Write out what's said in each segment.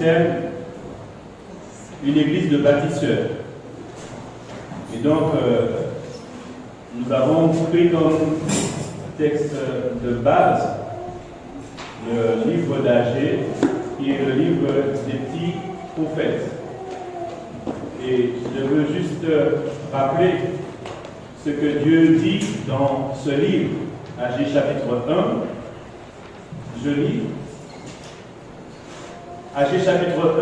thème une église de bâtisseurs. Et donc, nous avons pris comme texte de base le livre d'Agée, qui est le livre des petits prophètes. Et je veux juste rappeler ce que Dieu dit dans ce livre, Agée chapitre 1. Je lis. Agée chapitre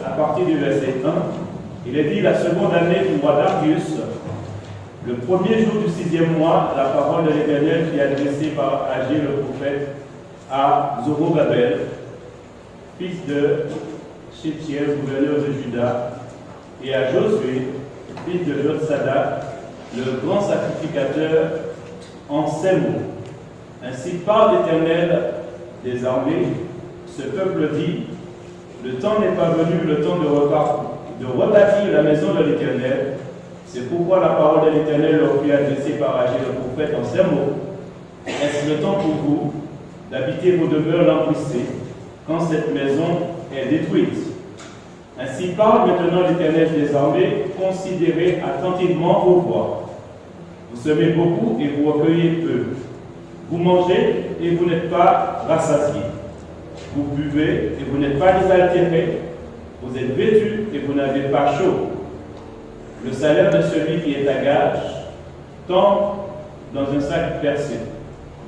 1, à partir du verset 1, il est dit: la seconde année du roi Darius, le premier jour du 6e mois, la parole de l'Éternel fut adressée par Agée le prophète à Zorobabel, fils de Shealtiel, gouverneur de Juda, et à Josué, fils de Jotsadak, le grand sacrificateur, en ces mots: ainsi parle l'Éternel des armées, ce peuple dit: le temps n'est pas venu, le temps de rebâtir la maison de l'Éternel. C'est pourquoi la parole de l'Éternel leur fut adressée par Agée le prophète en ces mots: est-ce le temps pour vous d'habiter vos demeures lambrissées quand cette maison est détruite? Ainsi parle maintenant l'Éternel des armées: considérez attentivement vos voies. Vous semez beaucoup et vous recueillez peu. Vous mangez et vous n'êtes pas rassasiés. Vous buvez et vous n'êtes pas désaltérés. Vous êtes vêtus et vous n'avez pas chaud. Le salaire de celui qui est à gage tombe dans un sac percé.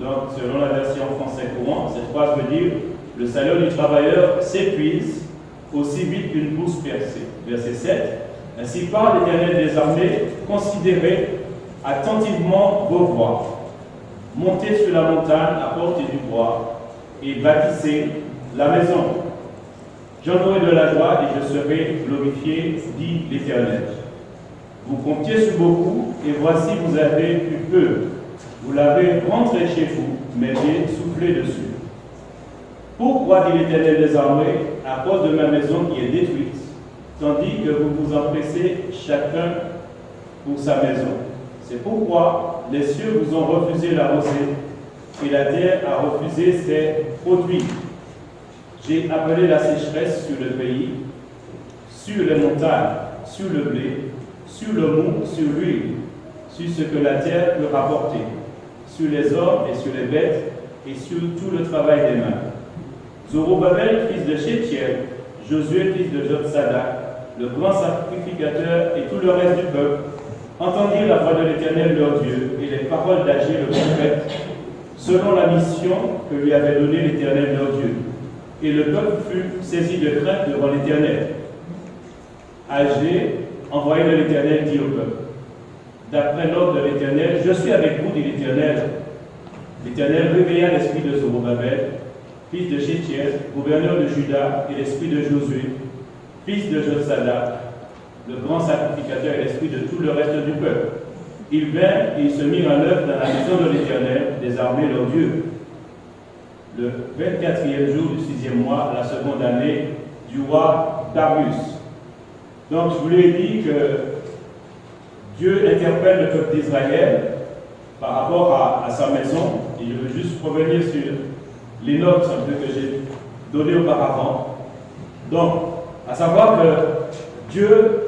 Donc, selon la version français courant, cette phrase veut dire: le salaire du travailleur s'épuise aussi vite qu'une bourse percée. Verset 7. Ainsi parle l'Éternel des armées: considérez attentivement vos voies. Montez sur la montagne, apportez du bois et bâtissez la maison. J'en aurai de la joie et je serai glorifié, dit l'Éternel. Vous comptiez sur beaucoup et voici vous avez eu peu. Vous l'avez rentré chez vous, mais j'ai soufflé dessus. Pourquoi, dit l'Éternel des armées, à cause de ma maison qui est détruite, tandis que vous vous empressez chacun pour sa maison? C'est pourquoi les cieux vous ont refusé la rosée et la terre a refusé ses produits. J'ai appelé la sécheresse sur le pays, sur les montagnes, sur le blé, sur le mou, sur l'huile, sur ce que la terre peut rapporter, sur les hommes et sur les bêtes et sur tout le travail des mains. Zorobabel, fils de Shealtiel, Josué, fils de Jotsadak, le grand sacrificateur et tout le reste du peuple entendirent la voix de l'Éternel leur Dieu et les paroles d'Agée le prophète, selon la mission que lui avait donnée l'Éternel leur Dieu. Et le peuple fut saisi de crainte devant l'Éternel. Agée, envoyé de l'Éternel, dit au peuple: d'après l'ordre de l'Éternel, je suis avec vous, dit l'Éternel. L'Éternel réveilla l'esprit de Zorobabel, fils de Shealtiel, gouverneur de Juda, et l'esprit de Josué, fils de Jotsadak, le grand sacrificateur, et l'esprit de tout le reste du peuple. Ils vinrent et ils se mirent en œuvre dans la maison de l'Éternel, des armées leur Dieu. Le 24e jour du 6e mois, la seconde année du roi Darius. Donc, je vous l'ai dit que Dieu interpelle le peuple d'Israël par rapport à sa maison. Et je veux juste revenir sur les notes un peu que j'ai données auparavant. Donc, à savoir que Dieu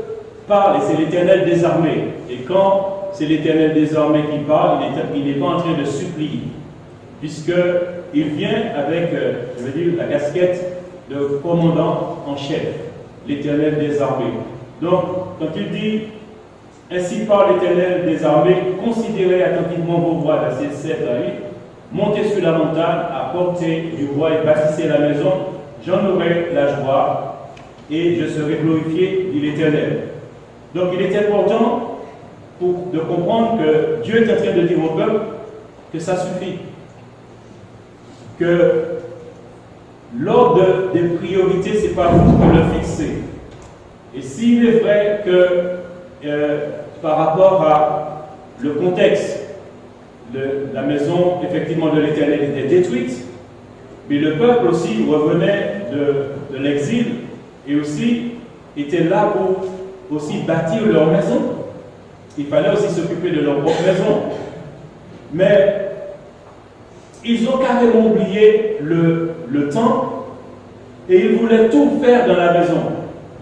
parle et c'est l'Éternel des armées. Et quand c'est l'Éternel des armées qui parle, il n'est pas en train de supplier, puisqu'il vient avec, je veux dire, la casquette de commandant en chef, l'Éternel des armées. Donc, quand il dit « ainsi parle l'Éternel des armées, considérez attentivement vos voies », versets 7 à 8, « montez sur la montagne, apportez du bois et bâtissez la maison, j'en aurai la joie et je serai glorifié, dit l'Éternel. » Donc, il est important de comprendre que Dieu est en train de dire au peuple que ça suffit. Que l'ordre des priorités, ce n'est pas vous qui le fixez. Et s'il est vrai que par rapport à le contexte, la maison effectivement de l'Éternel était détruite, mais le peuple aussi revenait de l'exil et aussi était là pour aussi bâtir leur maison. Il fallait aussi s'occuper de leur propre maison. Mais ils ont carrément oublié le temps Et ils voulaient tout faire dans la maison,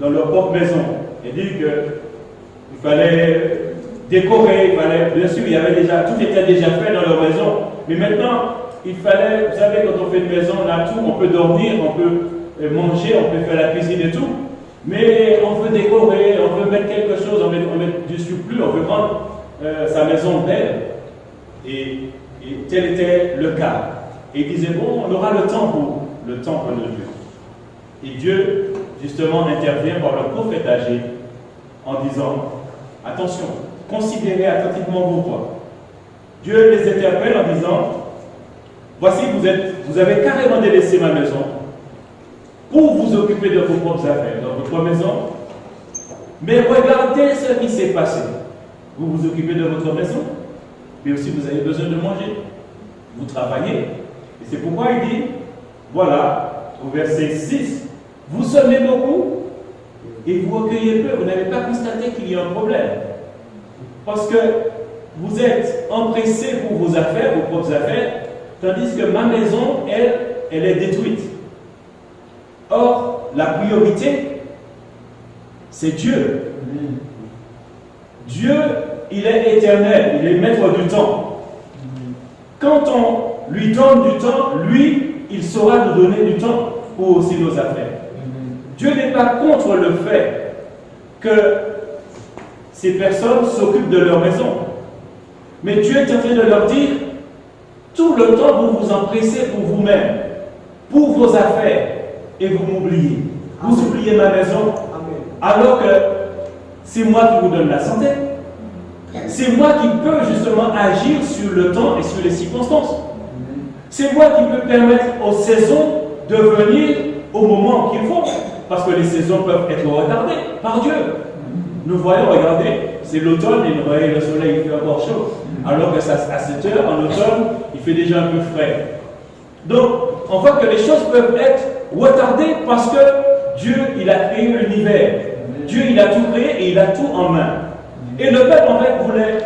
dans leur propre maison. Il dit qu'il fallait décorer, bien sûr, tout était déjà fait dans leur maison. Mais maintenant, il fallait, vous savez, quand on fait une maison, on a tout, on peut dormir, on peut manger, on peut faire la cuisine et tout. Mais on veut décorer, on veut mettre quelque chose, on veut mettre du surplus, on veut rendre sa maison belle. Et tel était le cas. Et il disait, bon, on aura le temps pour le temple de Dieu. Et Dieu, justement, intervient par le prophète Agé en disant, attention, considérez attentivement vos voies. Dieu les interpelle en disant, voici, vous avez carrément délaissé ma maison pour vous occuper de vos propres affaires, dans votre maison. Mais regardez ce qui s'est passé. Vous vous occupez de votre maison, mais aussi vous avez besoin de manger. Vous travaillez. Et c'est pourquoi il dit, voilà, au verset 6, vous semez beaucoup et vous recueillez peu. Vous n'avez pas constaté qu'il y a un problème. Parce que vous êtes empressé pour vos affaires, vos propres affaires, tandis que ma maison, elle est détruite. Or, la priorité, c'est Dieu. Dieu, il est éternel, il est maître du temps. Quand on lui donne du temps, lui, il saura nous donner du temps pour aussi nos affaires. Dieu n'est pas contre le fait que ces personnes s'occupent de leur maison. Mais Dieu est en train de leur dire, tout le temps vous vous empressez pour vous-même, pour vos affaires, et vous m'oubliez. Vous oubliez ma maison, alors que c'est moi qui vous donne la santé. C'est moi qui peux justement agir sur le temps et sur les circonstances. C'est moi qui peux permettre aux saisons de venir au moment qu'il faut. Parce que les saisons peuvent être retardées par Dieu. Nous voyons, regardez, c'est l'automne et vous voyez le soleil, il fait encore chaud. Alors que à cette heure, en automne, il fait déjà un peu frais. Donc, on voit que les choses peuvent être retardées parce que Dieu, il a créé l'univers. Dieu, il a tout créé et il a tout en main. Et le peuple, en fait, voulait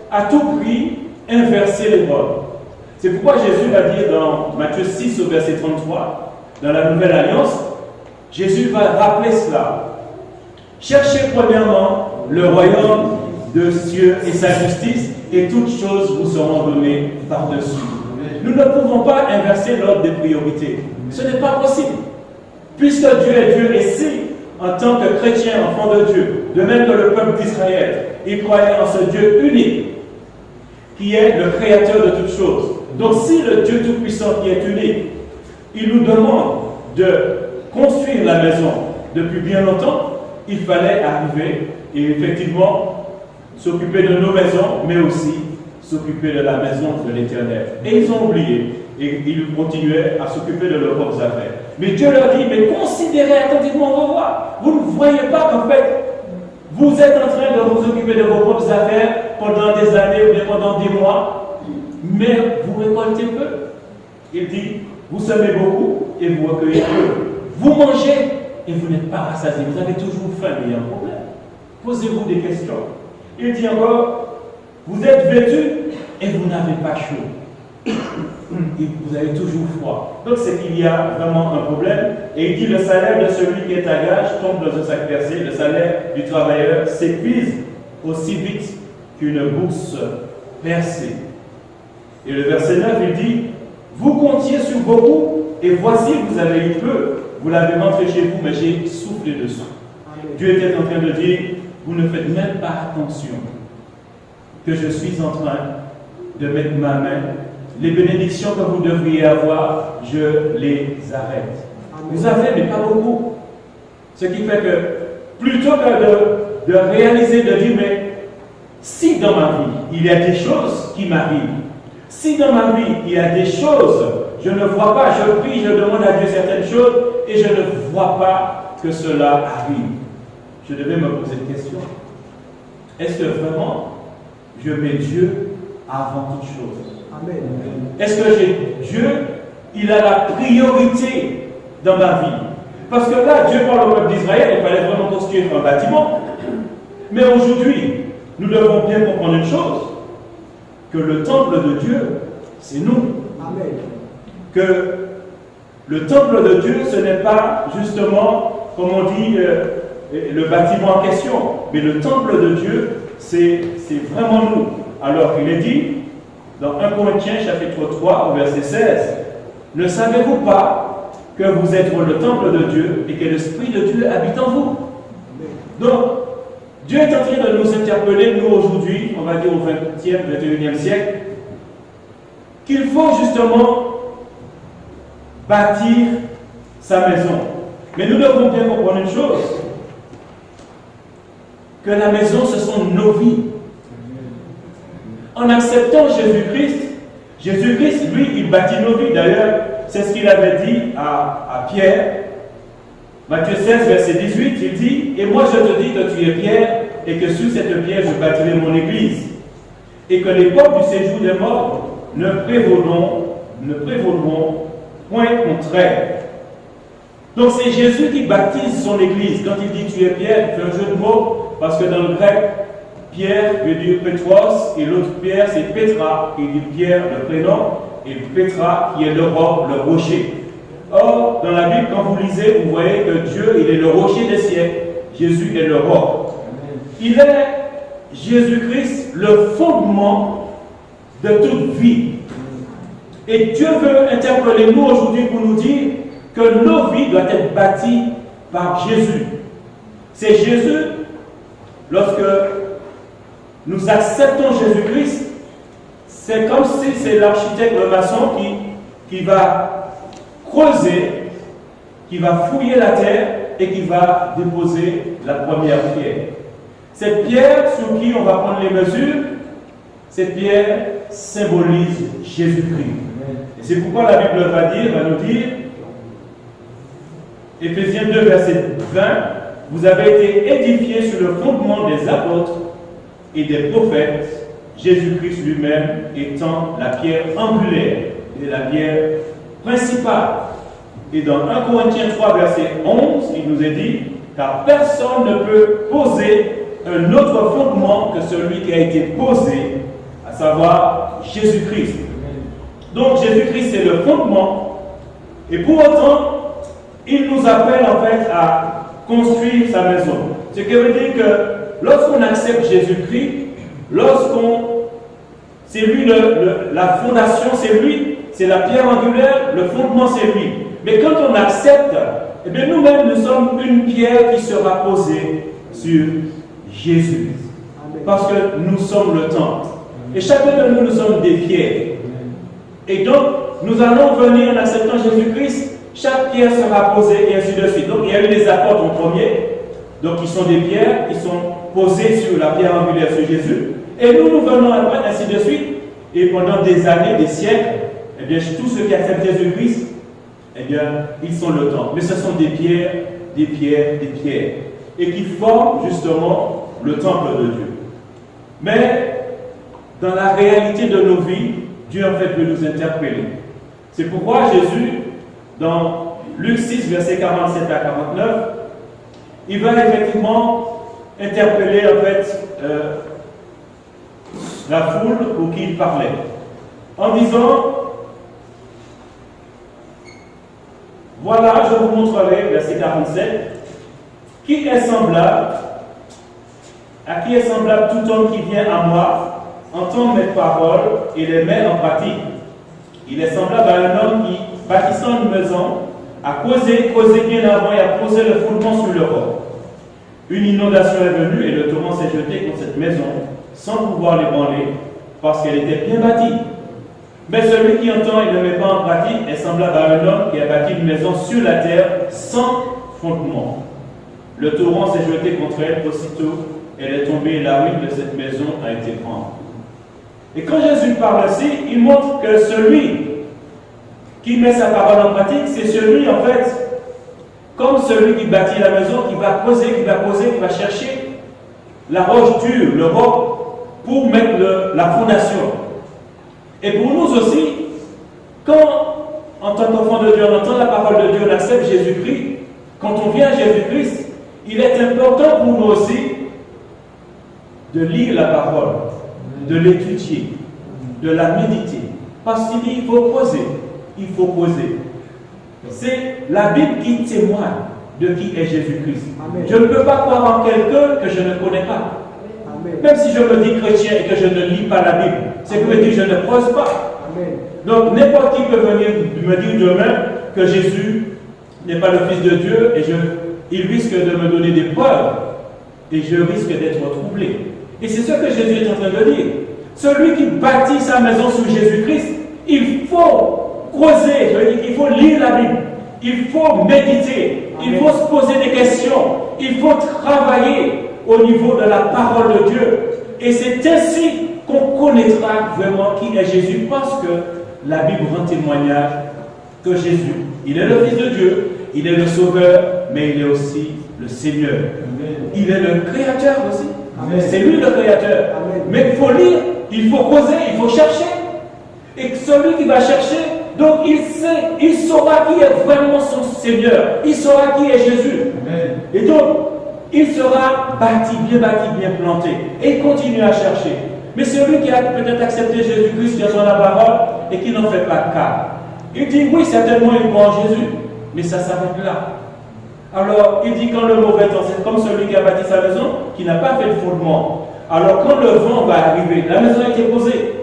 à tout prix inverser les rôles. C'est pourquoi Jésus va dire dans Matthieu 6 au verset 33, dans la Nouvelle Alliance, Jésus va rappeler cela. Cherchez premièrement le royaume de Dieu et sa justice, et toutes choses vous seront données par-dessus. Nous ne pouvons pas inverser l'ordre des priorités. Ce n'est pas possible. Puisque Dieu est Dieu, et si, en tant que chrétien, enfant de Dieu, de même que le peuple d'Israël, il croyait en ce Dieu unique, qui est le créateur de toutes choses. Donc si le Dieu Tout-Puissant qui est unique, il nous demande de construire la maison depuis bien longtemps, il fallait arriver et effectivement s'occuper de nos maisons, mais aussi s'occuper de la maison de l'Éternel. Et ils ont oublié, et ils continuaient à s'occuper de leurs propres affaires. Mais Dieu leur dit, mais considérez attentivement vos voies. Vous ne voyez pas qu'en fait, vous êtes en train de vous occuper de vos propres affaires pendant des années ou bien pendant des mois, mais vous récoltez peu. Il dit, vous semez beaucoup et vous recueillez peu. Vous mangez et vous n'êtes pas rassasiés. Vous avez toujours faim, mais il y a un problème. Posez-vous des questions. Il dit encore, vous êtes vêtus et vous n'avez pas chaud. Et vous avez toujours froid. Donc c'est qu'il y a vraiment un problème. Et il dit, le salaire de celui qui est à gage tombe dans un sac percé. Le salaire du travailleur s'épuise aussi vite qu'une bourse percée. Et le verset 9, il dit, vous comptiez sur beaucoup, et voici, vous avez eu peu. Vous l'avez rentré chez vous, mais j'ai soufflé dessus. Dieu était en train de dire, vous ne faites même pas attention que je suis en train de mettre ma main. Les bénédictions que vous devriez avoir, je les arrête. Vous avez, mais pas beaucoup. Ce qui fait que, plutôt que de réaliser, de dire, mais si dans ma vie, il y a des choses qui m'arrivent, si dans ma vie, il y a des choses, je ne vois pas, je prie, je demande à Dieu certaines choses, et je ne vois pas que cela arrive, je devais me poser une question. Est-ce que vraiment, je mets Dieu avant toute chose? Amen. Est-ce que Dieu, il a la priorité dans ma vie? Parce que là, Dieu parle au peuple d'Israël, il fallait vraiment construire un bâtiment. Mais aujourd'hui, nous devons bien comprendre une chose, que le temple de Dieu, c'est nous. Amen. Que Le temple de Dieu, ce n'est pas justement, comme on dit, le bâtiment en question, mais le temple de Dieu, c'est vraiment nous. Alors, il est dit, dans 1 Corinthiens chapitre 3, au verset 16, « Ne savez-vous pas que vous êtes le temple de Dieu et que l'Esprit de Dieu habite en vous ?» Donc, Dieu est en train de nous interpeller, nous aujourd'hui, on va dire au 20e, 21e siècle, qu'il faut justement bâtir sa maison. Mais nous devons bien comprendre une chose, que la maison, ce sont nos vies. En acceptant Jésus-Christ, Jésus-Christ, lui, il bâtit nos vies. D'ailleurs, c'est ce qu'il avait dit à Pierre. Matthieu 16, verset 18, il dit « Et moi je te dis que tu es Pierre, et que sur cette pierre je bâtirai mon église, et que les portes du séjour des morts ne prévaudront point contre elle. » Donc c'est Jésus qui baptise son église. Quand il dit « Tu es Pierre », il fait un jeu de mots, parce que dans le grec, Pierre veut dire Pétros, et l'autre Pierre c'est Pétra, il dit Pierre le prénom, et Pétra qui est le roc, le rocher. Or, dans la Bible, quand vous lisez, vous voyez que Dieu, il est le rocher des siècles. Jésus est le roc. Il est, Jésus-Christ, le fondement de toute vie. Et Dieu veut interpeller nous aujourd'hui pour nous dire que nos vies doivent être bâties par Jésus. C'est Jésus, lorsque nous acceptons Jésus-Christ, c'est comme si c'est l'architecte, le maçon qui va creuser, qui va fouiller la terre et qui va déposer la première pierre. Cette pierre sur qui on va prendre les mesures, cette pierre symbolise Jésus-Christ. Et c'est pourquoi la Bible va nous dire, Éphésiens 2, verset 20, « Vous avez été édifiés sur le fondement des apôtres et des prophètes, Jésus-Christ lui-même étant la pierre angulaire et la pierre principale. » Et dans 1 Corinthiens 3, verset 11, il nous est dit, « Car personne ne peut poser un autre fondement que celui qui a été posé, à savoir Jésus-Christ. » Donc Jésus-Christ c'est le fondement, et pour autant, il nous appelle en fait à construire sa maison. Ce qui veut dire que lorsqu'on accepte Jésus-Christ, c'est lui la fondation, c'est lui, c'est la pierre angulaire, le fondement c'est lui. Mais quand on accepte, eh bien nous-mêmes nous sommes une pierre qui sera posée sur Jésus. Parce que nous sommes le temple. Et chacun de nous sommes des pierres. Et donc, nous allons venir en acceptant Jésus-Christ, chaque pierre sera posée et ainsi de suite. Donc, il y a eu des apôtres en premier, donc qui sont des pierres, qui sont posées sur la pierre angulaire sur Jésus. Et nous venons après, ainsi de suite. Et pendant des années, des siècles, eh bien, tous ceux qui acceptent Jésus-Christ, eh bien, ils sont le temple. Mais ce sont des pierres, des pierres, des pierres. Et qui forment justement le temple de Dieu. Mais, dans la réalité de nos vies, Dieu en fait veut nous interpeller. C'est pourquoi Jésus, dans Luc 6, versets 47 à 49, il va effectivement interpeller en fait la foule pour qui il parlait, en disant, voilà, je vous montrerai, verset 47, à qui est semblable tout homme qui vient à moi, entend mes paroles et les met en pratique. Il est semblable à un homme qui, bâtissant une maison, a causé bien avant et a posé le fondement sur le roc. Une inondation est venue et le torrent s'est jeté contre cette maison sans pouvoir l'ébranler parce qu'elle était bien bâtie. Mais celui qui entend et ne met pas en pratique est semblable à un homme qui a bâti une maison sur la terre sans fondement. Le torrent s'est jeté contre elle, aussitôt elle est tombée et la ruine de cette maison a été grande. Et quand Jésus parle ici, il montre que celui qui met sa parole en pratique, c'est celui en fait, comme celui qui bâtit la maison, qui va poser, qui va chercher la roche dure, le roc, pour mettre la fondation. Et pour nous aussi, quand en tant qu'enfant de Dieu, on entend la parole de Dieu, on accepte Jésus-Christ, quand on vient à Jésus-Christ, il est important pour nous aussi de lire la parole, de l'étudier, de la méditer. Parce qu'il dit, il faut poser. C'est la Bible qui témoigne de qui est Jésus-Christ. Je ne peux pas croire en quelqu'un que je ne connais pas. Amen. Même si je me dis chrétien et que je ne lis pas la Bible, c'est que je ne creuse pas. Amen. Donc n'importe qui peut venir me dire demain que Jésus n'est pas le Fils de Dieu et il risque de me donner des preuves et je risque d'être troublé. Et c'est ce que Jésus est en train de dire. Celui qui bâtit sa maison sur Jésus-Christ, il faut creuser, je veux dire qu'il faut lire la Bible, il faut méditer, il faut se poser des questions, il faut travailler au niveau de la parole de Dieu. Et c'est ainsi qu'on connaîtra vraiment qui est Jésus, parce que la Bible rend témoignage que Jésus, il est le Fils de Dieu, il est le Sauveur, mais il est aussi le Seigneur. Amen. Il est le Créateur aussi. C'est lui le Créateur. Amen. Mais il faut lire, il faut causer, il faut chercher. Et celui qui va chercher, donc il sait, il saura qui est vraiment son Seigneur. Il saura qui est Jésus. Amen. Et donc, il sera bâti, bien planté. Et il continue à chercher. Mais celui qui a peut-être accepté Jésus-Christ dans la parole et qui n'en fait pas cas, il dit oui, certainement il croit en Jésus, mais ça s'arrête là. Alors, il dit quand le mauvais temps, c'est comme celui qui a bâti sa maison, qui n'a pas fait le fondement. Alors, quand le vent va arriver, la maison a été posée.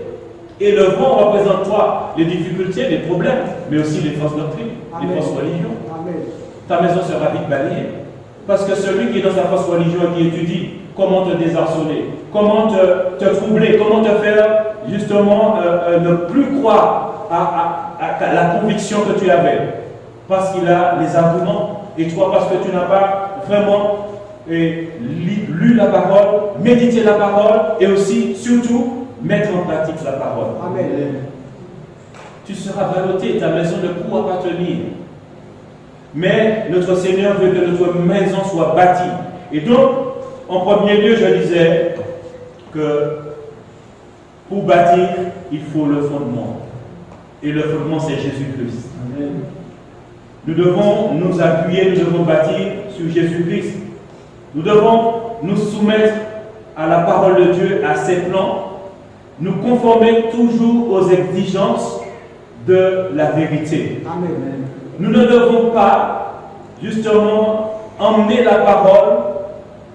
Et le vent représente toi les difficultés, les problèmes, mais aussi les fausses doctrines, les fausses religions. Amen. Ta maison sera vite balayée. Parce que celui qui est dans sa fausse religion et qui étudie comment te désarçonner, comment te troubler, comment te faire justement ne plus croire à la conviction que tu avais. Parce qu'il a les arguments. Et toi, parce que tu n'as pas vraiment lu la parole, médité la parole et aussi, surtout, mettre en pratique la parole. Amen. Tu seras ballotté, ta maison ne pourra pas tenir. Mais notre Seigneur veut que notre maison soit bâtie. Et donc, en premier lieu, je disais que pour bâtir, il faut le fondement. Et le fondement, c'est Jésus-Christ. Amen. Nous devons nous appuyer, nous devons bâtir sur Jésus-Christ. Nous devons nous soumettre à la parole de Dieu, à ses plans, nous conformer toujours aux exigences de la vérité. Amen. Nous ne devons pas, justement, emmener la parole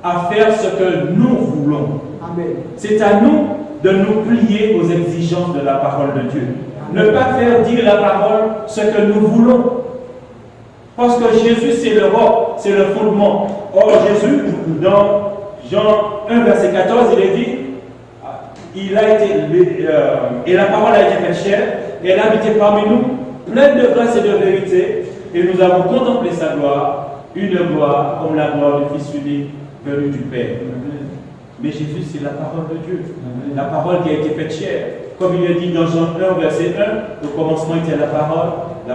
à faire ce que nous voulons. Amen. C'est à nous de nous plier aux exigences de la parole de Dieu. Amen. Ne pas faire dire la parole ce que nous voulons. Parce que Jésus, c'est le roc, c'est le fondement. Or, Jésus, dans Jean 1, verset 14, il est dit, et la parole a été faite chair, et elle a habité parmi nous, pleine de grâce et de vérité, et nous avons contemplé sa gloire, une gloire comme la gloire du Fils unique venu du Père. Mais Jésus, c'est la parole de Dieu, la parole qui a été faite chair. Comme il est dit dans Jean 1, verset 1, au commencement était la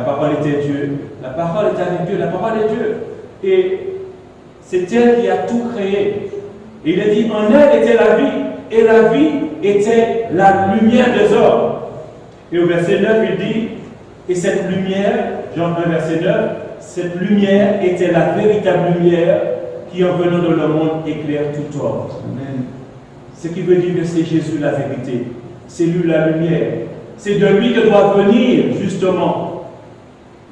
parole était Dieu, la parole est avec Dieu, la parole est Dieu. Et c'est elle qui a tout créé. Et il est dit, en elle était la vie, et la vie était la lumière des hommes. Et au verset 9, il dit, et cette lumière, Jean 1, verset 9, cette lumière était la véritable lumière qui, en venant dans le monde, éclaire tout ordre. Amen. Ce qui veut dire que c'est Jésus la vérité. C'est lui la lumière. C'est de lui que doit venir, justement,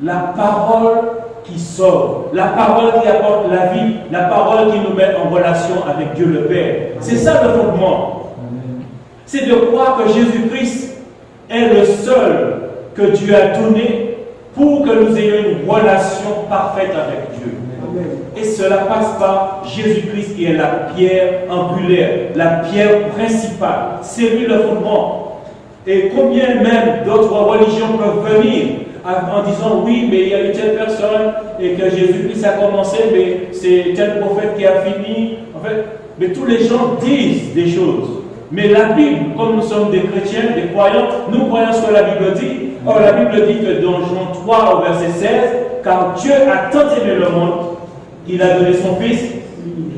la parole qui sauve, la parole qui apporte la vie, la parole qui nous met en relation avec Dieu le Père. C'est ça le fondement. C'est de croire que Jésus-Christ est le seul que Dieu a donné pour que nous ayons une relation parfaite avec Dieu. Amen. Et cela passe par Jésus-Christ qui est la pierre angulaire, la pierre principale. C'est lui le fondement. Et combien même d'autres religions peuvent venir en disant oui, mais il y a une telle personne et que Jésus-Christ a commencé, mais c'est tel prophète qui a fini. En fait, mais tous les gens disent des choses. Mais la Bible, comme nous sommes des chrétiens, des croyants, nous croyons ce que la Bible dit. Or, la Bible dit que dans Jean 3 au verset 16, car Dieu a tant aimé le monde qu'il a donné son Fils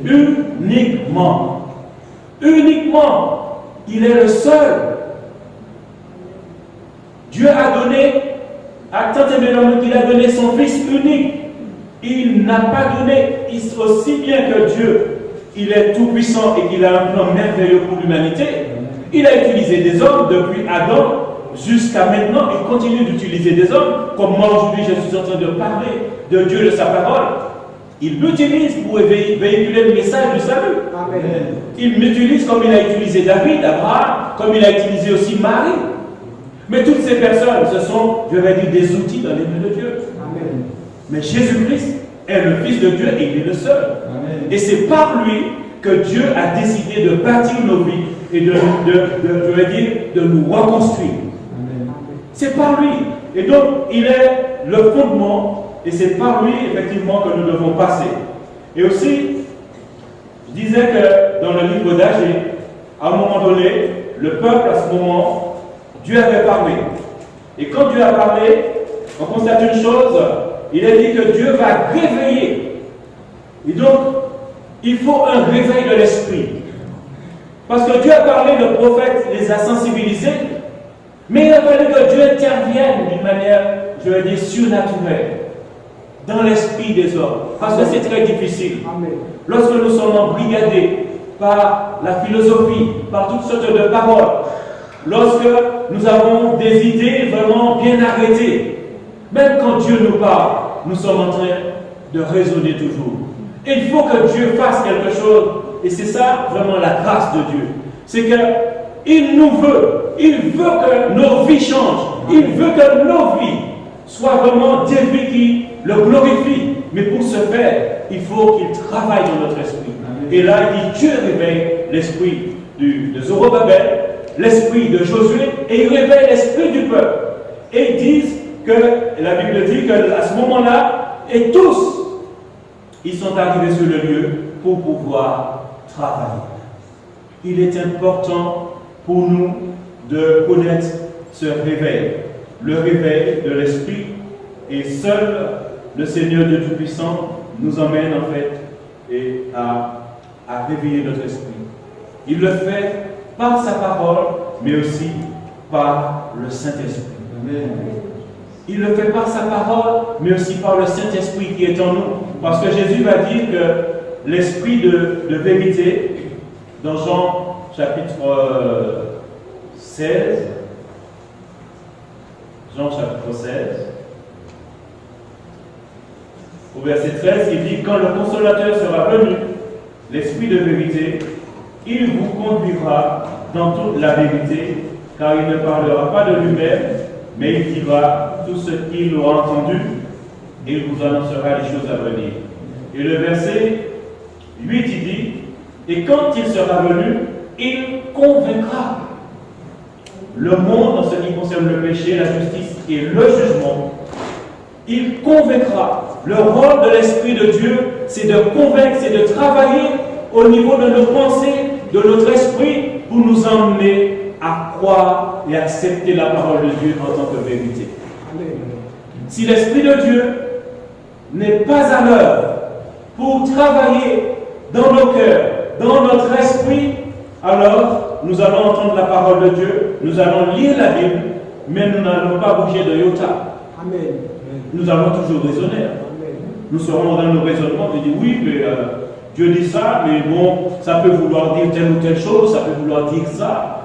uniquement. Uniquement. Il est le seul. Dieu a tant aimé le monde qu'il a donné son Fils unique. Il n'a pas donné, aussi bien que Dieu, il est tout puissant et qu'il a un plan merveilleux pour l'humanité. Il a utilisé des hommes depuis Adam jusqu'à maintenant, il continue d'utiliser des hommes, comme moi aujourd'hui je suis en train de parler de Dieu, de sa parole. Il m'utilise pour véhiculer le message du salut. Amen. Il m'utilise comme il a utilisé David, Abraham, comme il a utilisé aussi Marie. Mais toutes ces personnes, ce sont, je vais dire, des outils dans les mains de Dieu. Amen. Mais Jésus-Christ est le Fils de Dieu et il est le seul. Amen. Et c'est par lui que Dieu a décidé de bâtir nos vies et de nous reconstruire. Amen. C'est par lui. Et donc, il est le fondement. Et c'est par lui, effectivement, que nous devons passer. Et aussi, je disais que dans le livre d'Agé, à un moment donné, le peuple, à ce moment, Dieu avait parlé. Et quand Dieu a parlé, on constate une chose, il a dit que Dieu va réveiller. Et donc, il faut un réveil de l'esprit. Parce que Dieu a parlé, le prophète les a sensibilisés, mais il a fallu que Dieu intervienne d'une manière, je vais dire, surnaturelle dans l'esprit des hommes. Parce que c'est très difficile. Amen. Lorsque nous sommes embrigadés par la philosophie, par toutes sortes de paroles, lorsque nous avons des idées vraiment bien arrêtées, même quand Dieu nous parle, nous sommes en train de raisonner toujours. Et il faut que Dieu fasse quelque chose, et c'est ça vraiment la grâce de Dieu. C'est qu'il nous veut, il veut que nos vies changent, il veut que nos vies soient vraiment des vies qui le glorifient. Mais pour ce faire, il faut qu'il travaille dans notre esprit. Amen. Et là, il dit, Dieu réveille l'esprit de Zorobabel, l'esprit de Josué, et il réveille l'esprit du peuple. Et ils disent que, la Bible dit qu'à ce moment-là, et tous, ils sont arrivés sur le lieu pour pouvoir travailler. Il est important pour nous de connaître ce réveil, le réveil de l'esprit, et seul le Seigneur Dieu Tout-Puissant nous emmène en fait à réveiller notre esprit. Il le fait par sa parole, mais aussi par le Saint-Esprit. Amen. Il le fait par sa parole, mais aussi par le Saint-Esprit qui est en nous. Parce que Jésus va dire que l'esprit de vérité, dans Jean chapitre 16, Jean chapitre 16, au verset 13, il dit, quand le consolateur sera venu, l'esprit de vérité, il vous conduira dans toute la vérité, car il ne parlera pas de lui-même, mais il dira tout ce qu'il aura entendu, et il vous annoncera les choses à venir. Et le verset 8, il dit, et quand il sera venu, il convaincra le monde en ce qui concerne le péché, la justice et le jugement. Il convaincra. Le rôle de l'Esprit de Dieu, c'est de convaincre, c'est de travailler au niveau de nos pensées, de notre esprit, pour nous emmener à croire et accepter la parole de Dieu en tant que vérité. Amen. Si l'Esprit de Dieu n'est pas à l'œuvre pour travailler dans nos cœurs, dans notre esprit, alors nous allons entendre la parole de Dieu, nous allons lire la Bible, mais nous n'allons pas bouger de iota. Amen. Nous allons toujours raisonner. Amen. Nous serons dans nos raisonnements et dire oui, mais Dieu dit ça, mais bon, ça peut vouloir dire telle ou telle chose, ça peut vouloir dire ça.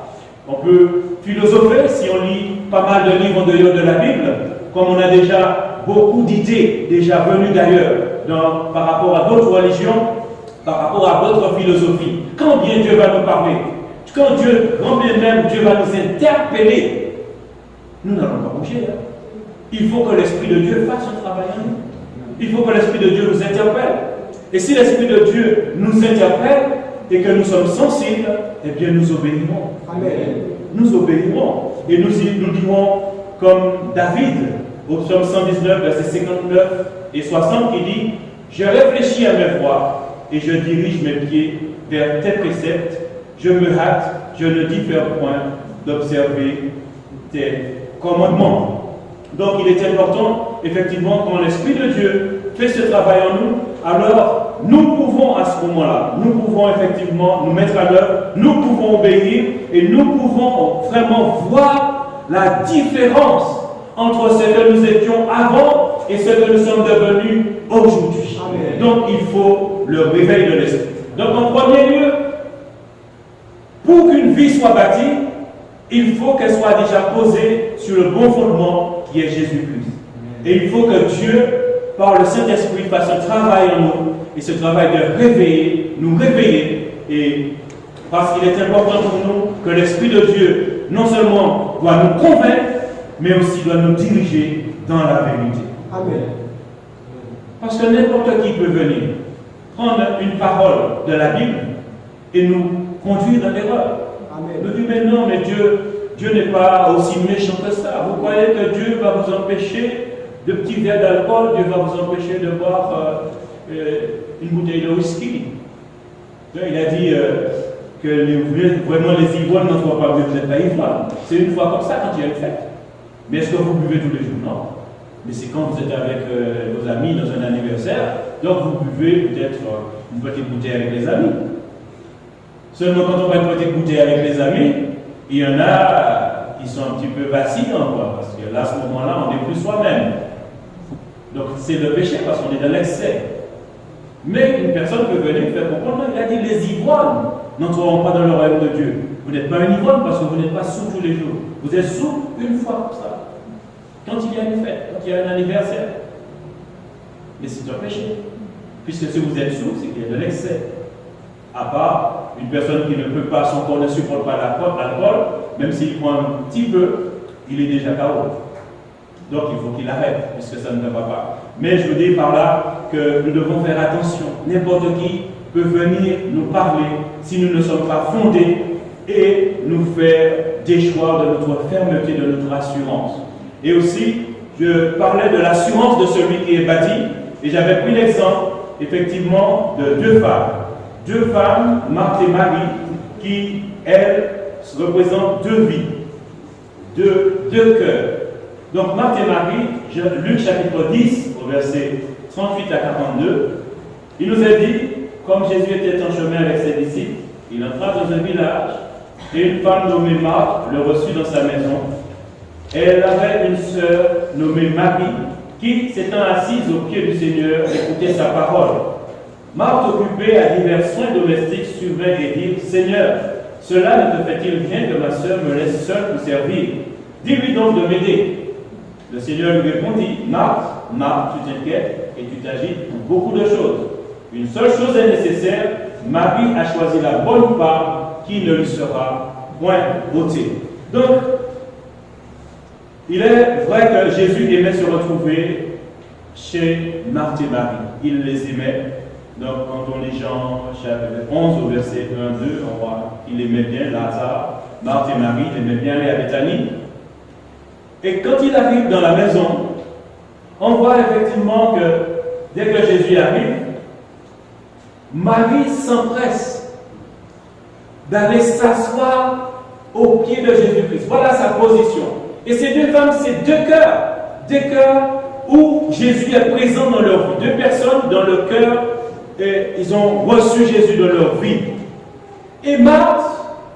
On peut philosopher si on lit pas mal de livres de la Bible, comme on a déjà beaucoup d'idées déjà venues d'ailleurs par rapport à d'autres religions, par rapport à d'autres philosophies. Quand bien Dieu va nous parler, quand bien même Dieu va nous interpeller, nous n'allons pas bouger. Hein. Il faut que l'Esprit de Dieu fasse un travail en nous. Il faut que l'Esprit de Dieu nous interpelle. Et si l'Esprit de Dieu nous interpelle et que nous sommes sensibles, eh bien nous obéirons. Amen. Nous obéirons. Et nous dirons comme David, au psaume 119, versets 59 et 60, qui dit « Je réfléchis à mes voies et je dirige mes pieds vers tes préceptes. Je me hâte, je ne diffère point d'observer tes commandements. » Donc il est important, effectivement, quand l'Esprit de Dieu fait ce travail en nous, alors nous pouvons à ce moment-là, nous pouvons effectivement nous mettre à l'œuvre, nous pouvons obéir et nous pouvons vraiment voir la différence entre ce que nous étions avant et ce que nous sommes devenus aujourd'hui. Amen. Donc il faut le réveil de l'Esprit. Donc en premier lieu, pour qu'une vie soit bâtie, il faut qu'elle soit déjà posée sur le bon fondement qui est Jésus-Christ. Et il faut que Dieu, par le Saint-Esprit, fasse un travail en nous, et ce travail de réveiller, nous réveiller, et parce qu'il est important pour nous que l'Esprit de Dieu, non seulement doit nous convaincre, mais aussi doit nous diriger dans la vérité. Amen. Parce que n'importe qui peut venir prendre une parole de la Bible et nous conduire dans l'erreur. Nous dit, mais non, mais Dieu n'est pas aussi méchant que ça. Vous croyez que Dieu va vous empêcher de petits verres d'alcool, Dieu va vous empêcher de boire une bouteille de whisky. Il a dit que vraiment les ivrognes n'entrent pas, vous n'êtes pas ivrogne. C'est une fois comme ça quand il y a une fête. Mais est-ce que vous buvez tous les jours? Non. Mais c'est quand vous êtes avec vos amis dans un anniversaire, donc vous buvez peut-être une petite bouteille avec les amis. Seulement quand on va une petite bouteille avec les amis, il y en a qui sont un petit peu vacillants, parce que là, à ce moment-là, on n'est plus soi-même. Donc c'est le péché parce qu'on est dans l'excès. Mais une personne peut venir faire comprendre, il a dit les ivrognes n'entreront pas dans le royaume de Dieu. Vous n'êtes pas un ivrogne parce que vous n'êtes pas sous tous les jours. Vous êtes sous une fois comme ça. Quand il y a une fête, quand il y a un anniversaire. Mais c'est un péché. Puisque si vous êtes sous, c'est qu'il y a de l'excès. À part une personne qui ne peut pas, son corps ne supporte pas l'alcool, même s'il prend un petit peu, il est déjà KO. Donc il faut qu'il arrête, puisque ça ne va pas. Mais je vous dis par là que nous devons faire attention. N'importe qui peut venir nous parler si nous ne sommes pas fondés et nous faire déchoir de notre fermeté, de notre assurance. Et aussi, je parlais de l'assurance de celui qui est bâti, et j'avais pris l'exemple, effectivement, de deux femmes. Deux femmes, Marthe et Marie, qui, elles, représentent deux vies, deux cœurs. Donc, Marthe et Marie, Luc chapitre 10, au verset 38 à 42, il nous a dit, comme Jésus était en chemin avec ses disciples, il entra dans un village, et une femme nommée Marthe le reçut dans sa maison. Elle avait une sœur nommée Marie, qui, s'étant assise au pied du Seigneur, écoutait sa parole. Marthe, occupée à divers soins domestiques, suivait et dit, Seigneur, cela ne te fait-il rien que ma sœur me laisse seule pour servir? Dis-lui donc de m'aider. Le Seigneur lui répondit, Marthe, Marthe, tu t'inquiètes et tu t'agites pour beaucoup de choses. Une seule chose est nécessaire, Marie a choisi la bonne part qui ne lui sera point ôtée. Donc, il est vrai que Jésus aimait se retrouver chez Marthe et Marie. Il les aimait. Donc, quand on lit Jean chapitre 11 au verset 1-2, on voit qu'il aimait bien Lazare. Marthe et Marie, il aimait bien aller à Béthanie. Et quand il arrive dans la maison, on voit effectivement que dès que Jésus arrive, Marie s'empresse d'aller s'asseoir au pied de Jésus-Christ. Voilà sa position. Et ces deux femmes, c'est deux cœurs où Jésus est présent dans leur vie. Deux personnes dans le cœur, et ils ont reçu Jésus dans leur vie. Et Marthe,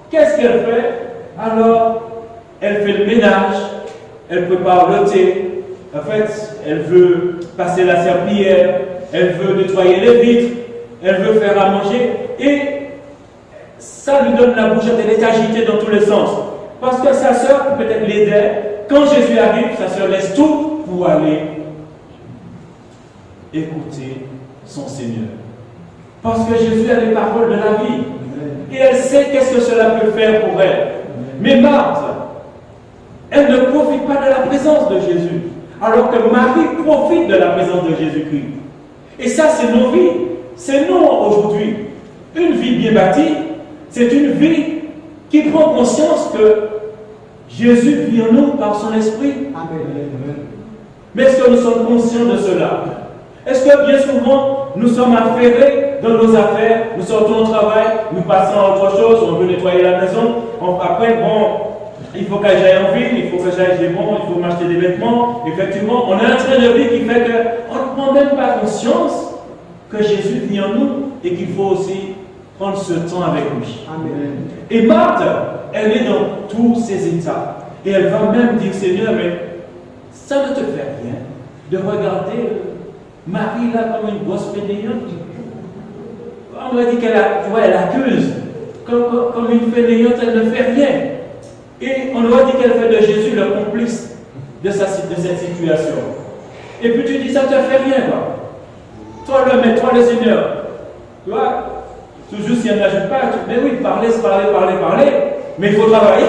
qu'est-ce qu'elle fait? Alors, elle fait le ménage, elle prépare le thé, en fait, elle veut passer la serpillière, elle veut nettoyer les vitres, elle veut faire à manger, et ça lui donne la bougeotte, elle est agitée dans tous les sens. Parce que sa sœur peut-être l'aidait. Quand Jésus arrive, sa sœur laisse tout pour aller écouter son Seigneur. Parce que Jésus a les paroles de la vie. Et elle sait qu'est-ce que cela peut faire pour elle. Mais Marthe, elle ne profite pas de la présence de Jésus. Alors que Marie profite de la présence de Jésus-Christ. Et ça, c'est nos vies. C'est nous aujourd'hui. Une vie bien bâtie, c'est une vie qui prend conscience que Jésus vit en nous par son esprit. Amen. Mais est-ce que nous sommes conscients de cela? Est-ce que bien souvent, nous sommes affairés dans nos affaires, nous sortons au travail, nous passons à autre chose, on veut nettoyer la maison, après, il faut que j'aille en ville, il faut que j'aille chez moi, il faut m'acheter des vêtements. Effectivement, on a un train de vie qui fait qu'on ne prend même pas conscience que Jésus vit en nous et qu'il faut aussi prendre ce temps avec lui. Amen. Et Marthe, elle est dans tous ses états. Et elle va même dire, Seigneur, mais ça ne te fait rien de regarder Marie là comme une grosse fainéante. On va dire elle accuse. Comme une fainéante, elle ne fait rien. Et on aurait dit qu'elle fait de Jésus le complice de cette situation. Et puis tu dis, ça ne te fait rien, quoi. Toi le maître, toi le Seigneur. Tu vois, toujours si elle n'ajoute pas, mais oui, parler, mais il faut travailler.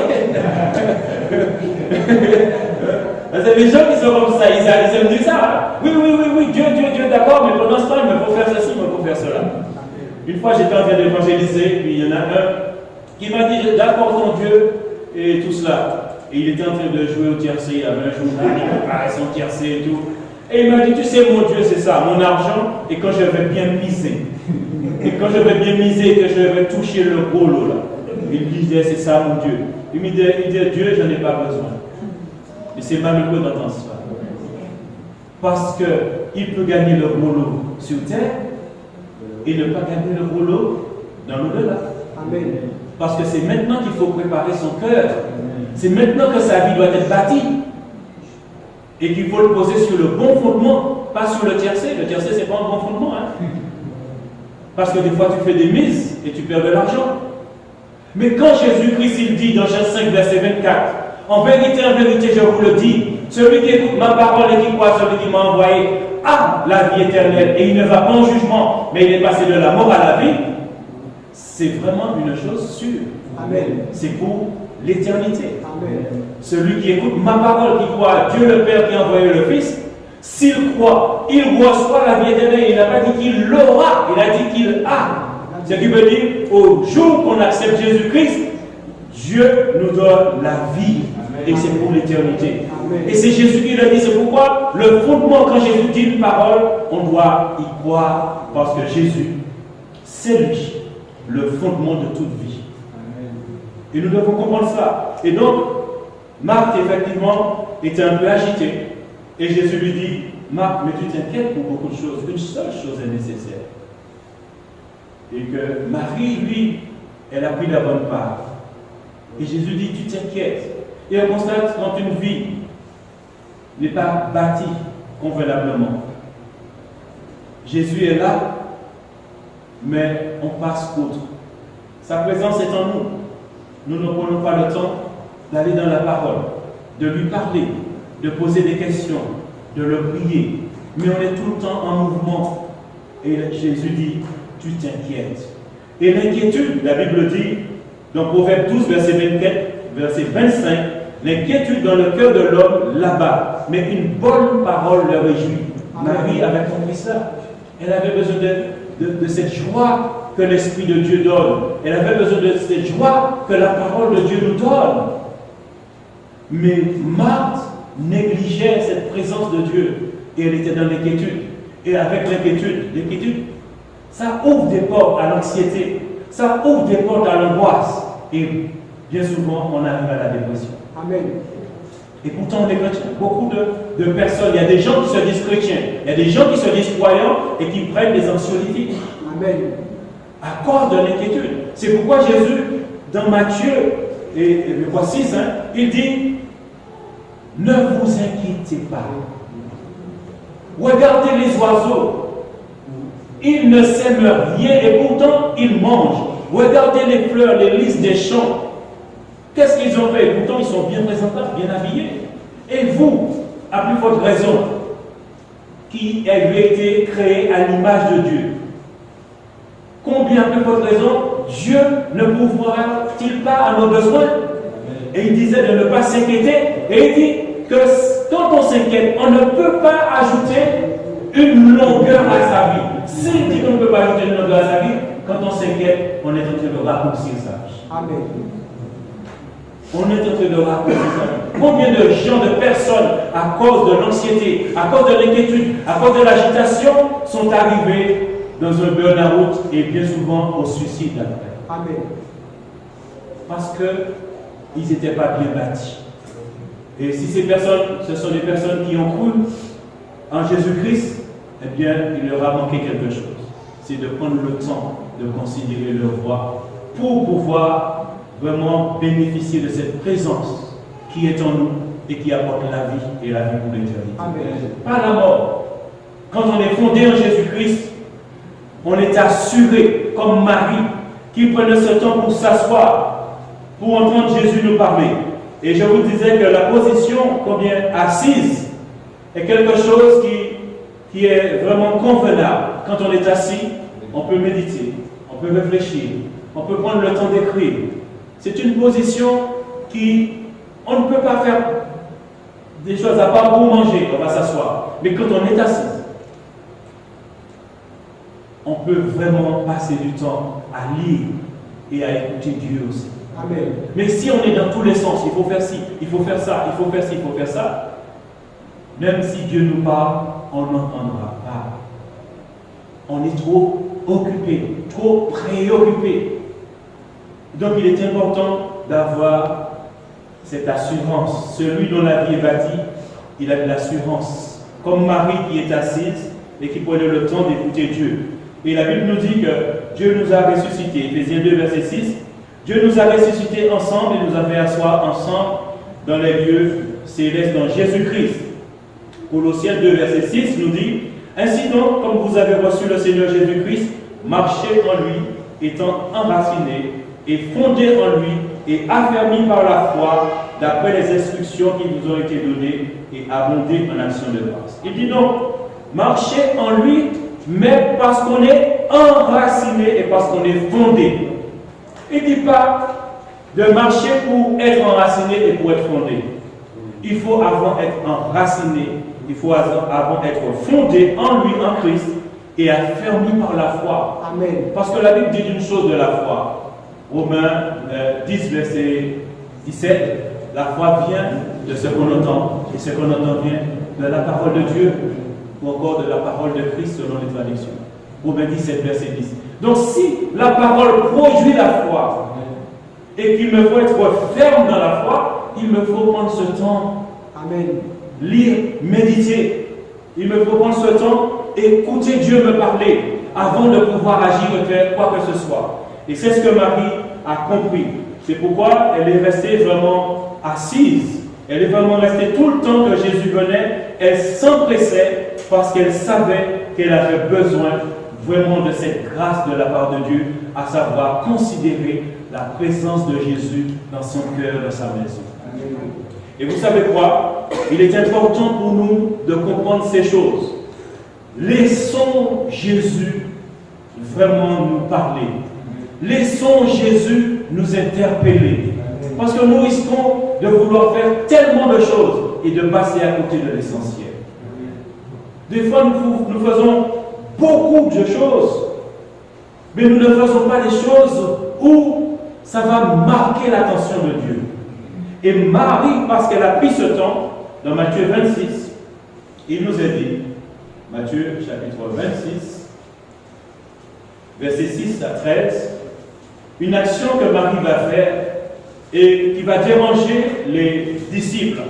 Les gens qui sont comme ça, ils aiment dire ça. Oui, Dieu, d'accord, mais pendant ce temps, il me faut faire ceci, il me faut faire cela. Une fois, j'étais en train d'évangéliser, puis il y en a un qui m'a dit, d'accord, ton Dieu, et tout cela. Et il était en train de jouer au tiercé, il avait un journal, il préparait son tiercé et tout. Et il m'a dit, tu sais, mon Dieu, c'est ça, mon argent, et quand je vais bien miser. Et quand je vais bien miser, que je vais toucher le gros lot là. Il disait, c'est ça, mon Dieu. Il me disait, Dieu, je n'en ai pas besoin. Et c'est malheureux d'entendre ça. Parce qu'il peut gagner le gros lot sur terre et ne pas gagner le gros lot dans l'au-delà. Amen. Parce que c'est maintenant qu'il faut préparer son cœur. C'est maintenant que sa vie doit être bâtie. Et qu'il faut le poser sur le bon fondement, pas sur le tiercé. Le tiercé, ce n'est pas un bon fondement. Hein? Parce que des fois, tu fais des mises et tu perds de l'argent. Mais quand Jésus-Christ, il dit dans Jean 5, verset 24, en vérité, je vous le dis, celui qui écoute ma parole et qui croit celui qui m'a envoyé a la vie éternelle. Et il ne va pas en jugement, mais il est passé de la mort à la vie. C'est vraiment une chose sûre. Amen. C'est pour l'éternité. Amen. Celui qui écoute ma parole, qui croit Dieu le Père qui a envoyé le Fils, s'il croit, il reçoit la vie éternelle. Il n'a pas dit qu'il l'aura, il a dit qu'il a. Ce qui veut dire, au jour qu'on accepte Jésus-Christ, Dieu nous donne la vie. Amen. Et c'est pour l'éternité. Et c'est Jésus qui le dit. C'est pourquoi le fondement, quand Jésus dit une parole, on doit y croire. Parce que Jésus, c'est lui, le fondement de toute vie. Amen. Et nous devons comprendre ça. Et donc, Marthe, effectivement, était un peu agitée. Et Jésus lui dit, Marthe, mais tu t'inquiètes pour beaucoup de choses. Une seule chose est nécessaire. Et que Marie, lui, elle a pris la bonne part. Et Jésus dit, tu t'inquiètes. Et on constate quand une vie n'est pas bâtie convenablement. Jésus est là, mais on passe outre. Sa présence est en nous. Nous ne prenons pas le temps d'aller dans la parole, de lui parler, de poser des questions, de le prier. Mais on est tout le temps en mouvement. Et Jésus dit, tu t'inquiètes. Et l'inquiétude, la Bible dit, dans Proverbe 12, verset 24, verset 25, l'inquiétude dans le cœur de l'homme l'abat, mais une bonne parole le réjouit. Marie avait compris ça. Elle avait besoin de cette joie que l'Esprit de Dieu donne. Elle avait besoin de cette joie que la parole de Dieu nous donne. Mais Marthe négligeait cette présence de Dieu et elle était dans l'inquiétude. Et avec l'inquiétude, ça ouvre des portes à l'anxiété, ça ouvre des portes à l'angoisse. Et bien souvent, on arrive à la dépression. Amen. Et pourtant, on est chrétiens. Beaucoup de personnes, il y a des gens qui se disent chrétiens, il y a des gens qui se disent croyants et qui prennent des anxiolytiques. Amen. À cause de l'inquiétude. C'est pourquoi Jésus, dans Matthieu, et le verset 6, il dit, ne vous inquiétez pas. Regardez les oiseaux. Ils ne sèment rien et pourtant ils mangent. Regardez les fleurs, les lys des champs. Qu'est-ce qu'ils ont fait? Pourtant ils sont bien présentables, bien habillés. Et vous, à plus forte raison, qui avez été créés à l'image de Dieu, combien à plus forte raison, Dieu ne pourvoira-t-il pas à nos besoins? Et il disait de ne pas s'inquiéter. Et il dit que quand on s'inquiète, on ne peut pas ajouter une longueur à sa vie. S'il dit qu'on ne peut pas ajouter une longueur à sa vie, quand on s'inquiète, on est en train de raccourcir sa vie. Amen. On est en train de raccourcir sa vie. Combien de gens, de personnes, à cause de l'anxiété, à cause de l'inquiétude, à cause de l'agitation, sont arrivés dans un burn-out et bien souvent au suicide après. Amen. Parce qu'ils n'étaient pas bien bâtis. Et si ces personnes, ce sont des personnes qui ont cru en Jésus-Christ, eh bien, il leur a manqué quelque chose. C'est de prendre le temps de considérer leur voie pour pouvoir vraiment bénéficier de cette présence qui est en nous et qui apporte la vie et la vie pour l'éternité. Pas la mort. Quand on est fondé en Jésus-Christ, on est assuré, comme Marie, qui prenait ce temps pour s'asseoir, pour entendre Jésus nous parler. Et je vous disais que la position, combien assise, est quelque chose qui est vraiment convenable. Quand on est assis, on peut méditer, on peut réfléchir, on peut prendre le temps d'écrire. C'est une position on ne peut pas faire des choses à part pour manger, on va s'asseoir. Mais quand on est assis, on peut vraiment passer du temps à lire et à écouter Dieu aussi. Amen. Mais si on est dans tous les sens, il faut faire ci, il faut faire ça, il faut faire ci, il faut faire ça, même si Dieu nous parle, on n'entendra pas. On est trop occupé, trop préoccupé. Donc il est important d'avoir cette assurance. Celui dont la vie est bâtie, il a de l'assurance. Comme Marie qui est assise et qui prenait le temps d'écouter Dieu. Et la Bible nous dit que Dieu nous a ressuscités. Éphésiens 2, verset 6. Dieu nous a ressuscités ensemble et nous a fait asseoir ensemble dans les lieux célestes dans Jésus-Christ. Colossiens 2, verset 6 nous dit: ainsi donc, comme vous avez reçu le Seigneur Jésus-Christ, marchez en lui, étant enracinés et fondés en lui et affermis par la foi, d'après les instructions qui vous ont été données, et abondés en action de grâce. Il dit donc, marchez en lui, mais parce qu'on est enraciné et parce qu'on est fondé. Il ne dit pas de marcher pour être enraciné et pour être fondé. Il faut avant être enraciné, il faut avant être fondé en lui, en Christ, et affermi par la foi. Amen. Parce que la Bible dit une chose de la foi. Romains 10, verset 17, la foi vient de ce qu'on entend, et ce qu'on entend vient de la parole de Dieu, ou encore de la parole de Christ selon les traductions. Romains 17, verset 10. Donc si la parole produit la foi, et qu'il me faut être ferme dans la foi, il me faut prendre ce temps. Amen. Lire, méditer. Il me faut prendre ce temps, écouter Dieu me parler, avant de pouvoir agir et faire quoi que ce soit. Et c'est ce que Marie a compris. C'est pourquoi elle est restée vraiment assise. Elle est vraiment restée tout le temps que Jésus venait. Elle s'empressait parce qu'elle savait qu'elle avait besoin vraiment de cette grâce de la part de Dieu, à savoir considérer la présence de Jésus dans son cœur, dans sa maison. Et vous savez quoi? Il est important pour nous de comprendre ces choses. Laissons Jésus vraiment nous parler. Laissons Jésus nous interpeller. Parce que nous risquons de vouloir faire tellement de choses et de passer à côté de l'essentiel. Des fois, nous faisons beaucoup de choses, mais nous ne faisons pas des choses où ça va marquer l'attention de Dieu. Et Marie, parce qu'elle a pris ce temps, dans Matthieu 26, il nous est dit, Matthieu chapitre 26, versets 6 à 13, une action que Marie va faire et qui va déranger les disciples.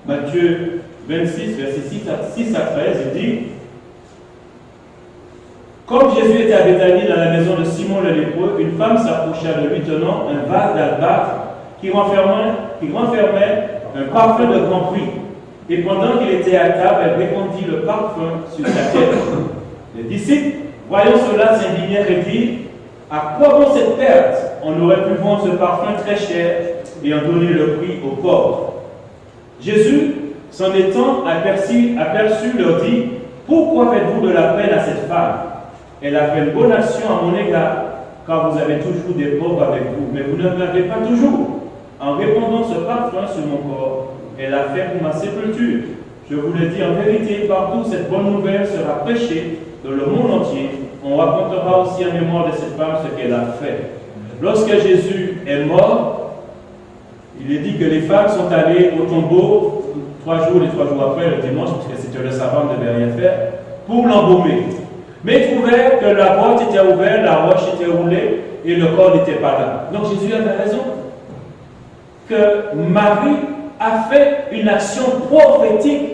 Matthieu 26, versets 6 à 13, il dit: comme Jésus était à Béthanie dans la maison de Simon le lépreux, une femme s'approcha de lui tenant un vase d'albâtre qui renfermait un parfum de grand prix. Et pendant qu'il était à table, elle répandit le parfum sur sa tête. Les disciples, voyant cela, s'indignèrent et dirent: à quoi bon cette perte? On aurait pu vendre ce parfum très cher et en donner le prix aux pauvres. Jésus, s'en étant aperçu, leur dit: pourquoi faites-vous de la peine à cette femme? Elle a fait une bonne action à mon égard, car vous avez toujours des pauvres avec vous, mais vous ne m'avez pas toujours. En répandant ce parfum sur mon corps, elle a fait pour ma sépulture. Je vous le dis en vérité, partout cette bonne nouvelle sera prêchée dans le monde entier. On racontera aussi en mémoire de cette femme ce qu'elle a fait. Lorsque Jésus est mort, il est dit que les femmes sont allées au tombeau 3 jours et 3 jours après, le dimanche, parce que c'était le sabbat, on ne devait rien faire, pour l'embaumer. Mais ils trouvaient que la porte était ouverte, la roche était roulée et le corps n'était pas là. Donc Jésus avait raison. Que Marie a fait une action prophétique.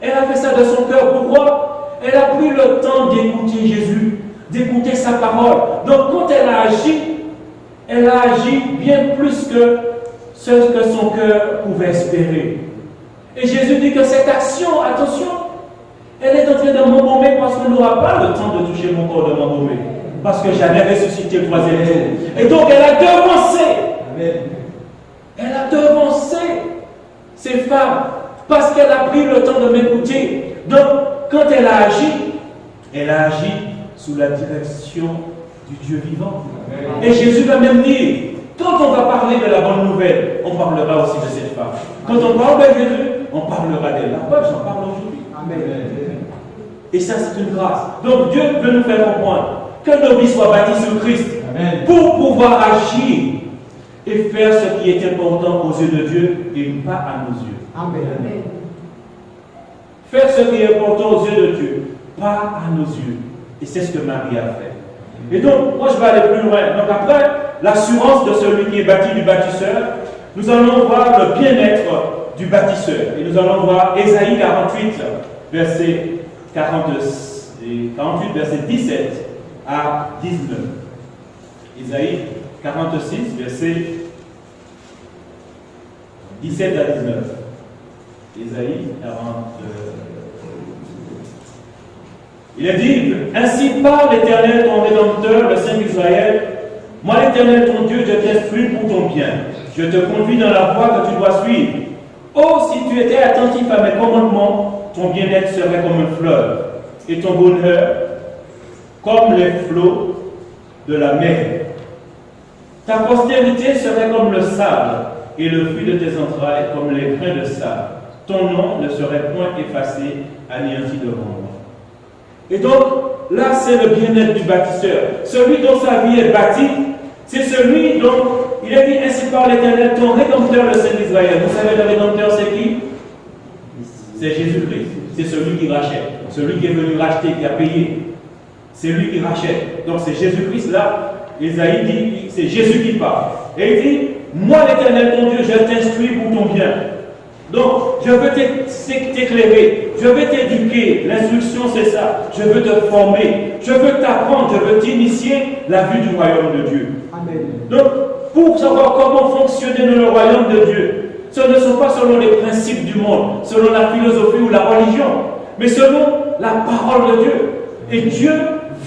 Elle a fait ça de son cœur. Pourquoi? Elle a pris le temps d'écouter Jésus, d'écouter sa parole. Donc quand elle a agi bien plus que ce que son cœur pouvait espérer. Et Jésus dit que cette action, attention, elle est en train de m'embaumer parce qu'on n'aura pas le temps de toucher mon corps, de m'embaumer. Parce que j'allais ressusciter le 3e jour. Et donc elle a devancé Amen. Elle a devancé ces femmes parce qu'elle a pris le temps de m'écouter. Donc, quand elle a agi sous la direction du Dieu vivant. Amen. Et Jésus va même dire, quand on va parler de la bonne nouvelle, on parlera aussi de cette femme. Quand on parle de Jésus, on parlera d'elle. La preuve, j'en parle aujourd'hui. Amen. Et ça, c'est une grâce. Donc, Dieu veut nous faire comprendre que nos vies soient bâties sur Christ. Amen. Pour pouvoir agir et faire ce qui est important aux yeux de Dieu et pas à nos yeux. Amen. Faire ce qui est important aux yeux de Dieu, pas à nos yeux. Et c'est ce que Marie a fait. Et donc, moi je vais aller plus loin. Donc après, l'assurance de celui qui est bâti du bâtisseur, nous allons voir le bien-être du bâtisseur. Et nous allons voir Ésaïe 48, verset 48, verset 17 à 19. Ésaïe 46, verset 17 à 19. Ésaïe 49. Il est dit, ainsi parle l'Éternel, ton Rédempteur, le Saint d'Israël. Moi, l'Éternel, ton Dieu, je t'instruis pour ton bien. Je te conduis dans la voie que tu dois suivre. Oh, si tu étais attentif à mes commandements, ton bien-être serait comme un fleuve, et ton bonheur comme les flots de la mer. Ta postérité serait comme le sable, et le fruit de tes entrailles comme les grains de sable. Ton nom ne serait point effacé, anéanti devant moi. Et donc, là, c'est le bien-être du bâtisseur. Celui dont sa vie est bâtie, c'est celui dont il est dit ainsi par l'Éternel, ton Rédempteur, le Saint d'Israël. Vous savez, le Rédempteur, c'est qui? C'est Jésus-Christ. C'est celui qui rachète. Celui qui est venu racheter, qui a payé. C'est lui qui rachète. Donc, c'est Jésus-Christ là. Ésaïe dit, c'est Jésus qui parle. Et il dit, moi, l'Éternel, ton Dieu, je t'instruis pour ton bien. Donc, je veux t'éclairer, je veux t'éduquer. L'instruction, c'est ça. Je veux te former, je veux t'apprendre, je veux t'initier la vue du royaume de Dieu. Amen. Donc, pour savoir comment fonctionner dans le royaume de Dieu, ce ne sont pas selon les principes du monde, selon la philosophie ou la religion, mais selon la parole de Dieu. Et Dieu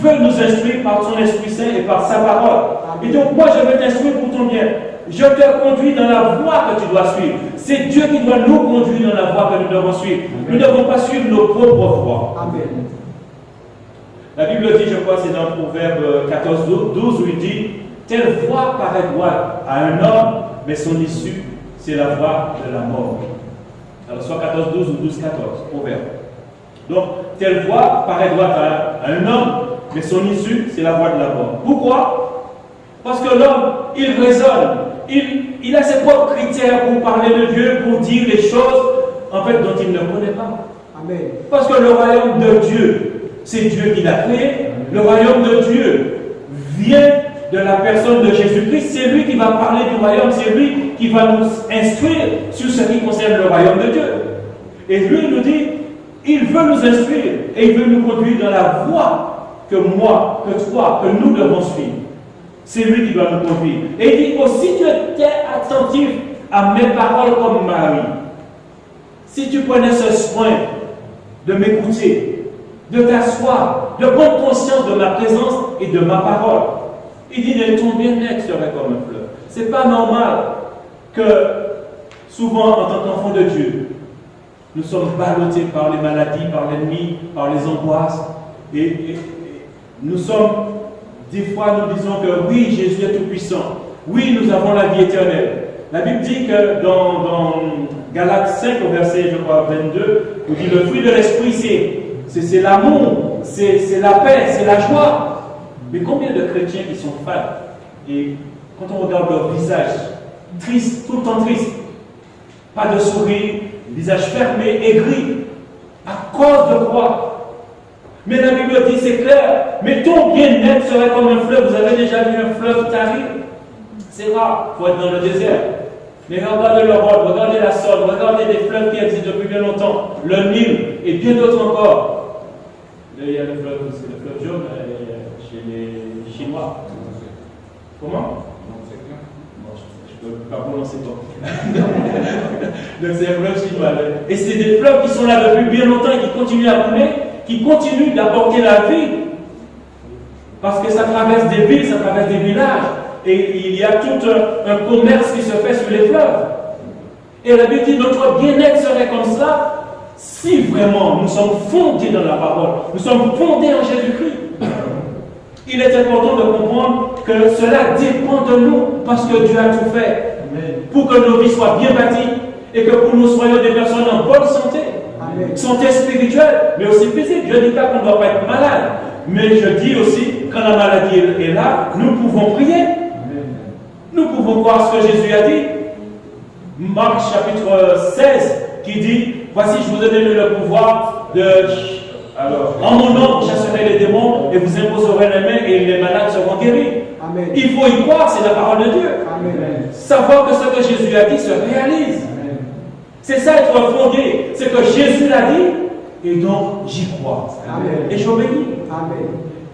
veut nous instruire par son Esprit Saint et par sa parole. Et donc, moi, je veux t'instruire pour ton bien. Je te conduis dans la voie que tu dois suivre. C'est Dieu qui doit nous conduire dans la voie que nous devons suivre. Amen. Nous ne devons pas suivre nos propres voies. Amen. La Bible dit, je crois, c'est dans Proverbe 14, 12, où il dit, telle voie paraît droite à un homme, mais son issue, c'est la voie de la mort. Alors, soit 14, 12 ou 12, 14, Proverbe. Donc, telle voie paraît droite à un homme, mais son issue, c'est la voie de la mort. Pourquoi? Parce que l'homme, il raisonne. Il a ses propres critères pour parler de Dieu, pour dire les choses en fait dont il ne connaît pas. Amen. Parce que le royaume de Dieu, c'est Dieu qui l'a créé. Le royaume de Dieu vient de la personne de Jésus-Christ. C'est lui qui va parler du royaume, c'est lui qui va nous instruire sur ce qui concerne le royaume de Dieu. Et lui nous dit, il veut nous instruire et il veut nous conduire dans la voie que moi, que toi, que nous devons suivre. C'est lui qui doit nous conduire. Et il dit aussi, tu étais attentif à mes paroles comme Marie. Si tu prenais ce soin de m'écouter, de t'asseoir, de prendre conscience de ma présence et de ma parole, il dit que ton bien-être serait comme un fleuve. C'est pas normal que souvent, en tant qu'enfant de Dieu, nous sommes ballottés par les maladies, par l'ennemi, par les angoisses. Et nous sommes... Des fois, nous disons que oui, Jésus est tout-puissant. Oui, nous avons la vie éternelle. La Bible dit que dans Galates 5, au verset, je crois, 22, il dit le fruit de l'esprit, c'est l'amour, c'est la paix, c'est la joie. Mais combien de chrétiens qui sont fades? Et quand on regarde leur visage, triste, tout le temps triste, pas de sourire, visage fermé, aigri, à cause de quoi? Mais la Bible dit, c'est clair, mais ton bien-être serait comme un fleuve. Vous avez déjà vu un fleuve tarir? C'est rare, il faut être dans le désert. Mais regardez le Rhône, regardez la Saône, regardez des fleuves qui existent depuis bien longtemps, le Nil et bien d'autres encore. Il y a le fleuve, c'est le fleuve jaune chez les Chinois. Comment? Je ne peux pas prononcer pas. Donc c'est un fleuve chinois. Et c'est des fleuves qui sont là depuis bien longtemps et qui continuent à couler, qui continuent d'apporter la vie. Parce que ça traverse des villes, ça traverse des villages. et il y a tout un commerce qui se fait sur les fleuves. Et la Bible dit notre bien-être serait comme ça si vraiment nous sommes fondés dans la parole, nous sommes fondés en Jésus-Christ. Il est important de comprendre que cela dépend de nous parce que Dieu a tout fait pour que nos vies soient bien bâties et que pour nous soyons des personnes en bonne santé. Amen. Santé spirituelle, mais aussi physique. Je ne dis pas qu'on ne doit pas être malade, mais je dis aussi quand la maladie est là, nous pouvons prier. Nous pouvons voir ce que Jésus a dit. Marc chapitre 16 qui dit, voici je vous ai donné le pouvoir de... Alors, en mon nom, vous chasserez les démons et vous imposerez les mains et les malades seront guéris. Amen. Il faut y croire, c'est la parole de Dieu. Amen. Savoir que ce que Jésus a dit se réalise. Amen. C'est ça être fondé. C'est que Jésus l'a dit et donc j'y crois. Amen. Et j'obéis.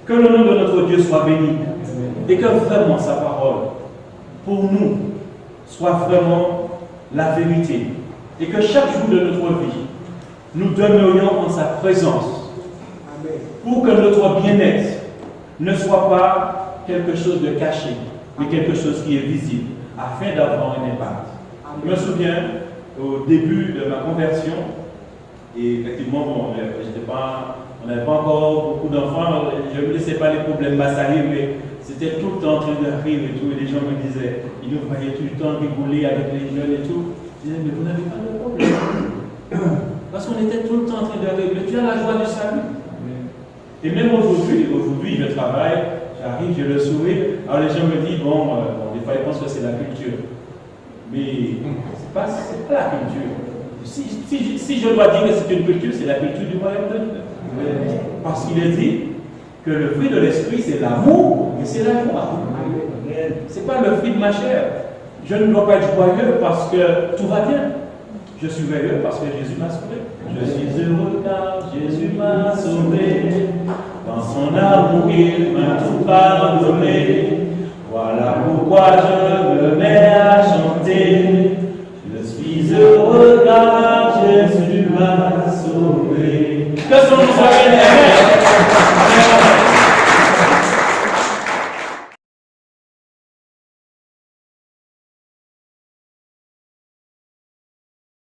Que le nom de notre Dieu soit béni. Amen. Et que vraiment sa parole, pour nous, soit vraiment la vérité. Et que chaque jour de notre vie, nous demeurions en sa présence. Pour que notre bien-être ne soit pas quelque chose de caché, mais quelque chose qui est visible, afin d'avoir un impact. Je me souviens, au début de ma conversion, et effectivement, on n'avait pas encore beaucoup d'enfants, je ne me laissais pas les problèmes m'assaillir, mais c'était tout le temps en train de rire et tout, et les gens me disaient, ils nous voyaient tout le temps rigoler avec les jeunes et tout. Je disais, mais vous n'avez pas de problème. Parce qu'on était tout le temps en train de rire, mais tu as la joie du salut. Et même aujourd'hui, je travaille, j'arrive, j'ai le sourire. Alors les gens me disent, bon, des fois ils pensent que c'est la culture. Mais c'est pas la culture. Si je dois dire que c'est une culture, c'est la culture du royaume de Dieu. Parce qu'il est dit que le fruit de l'esprit, c'est l'amour et c'est la joie. Ce n'est pas le fruit de ma chair. Je ne dois pas être joyeux parce que tout va bien. Je suis heureux parce que Jésus m'a sauvé. Je suis heureux car Jésus m'a sauvé. Dans son amour, il m'a tout pardonné. Voilà pourquoi je me mets à chanter. Je suis heureux car Jésus m'a sauvé. Que son nom soit béni.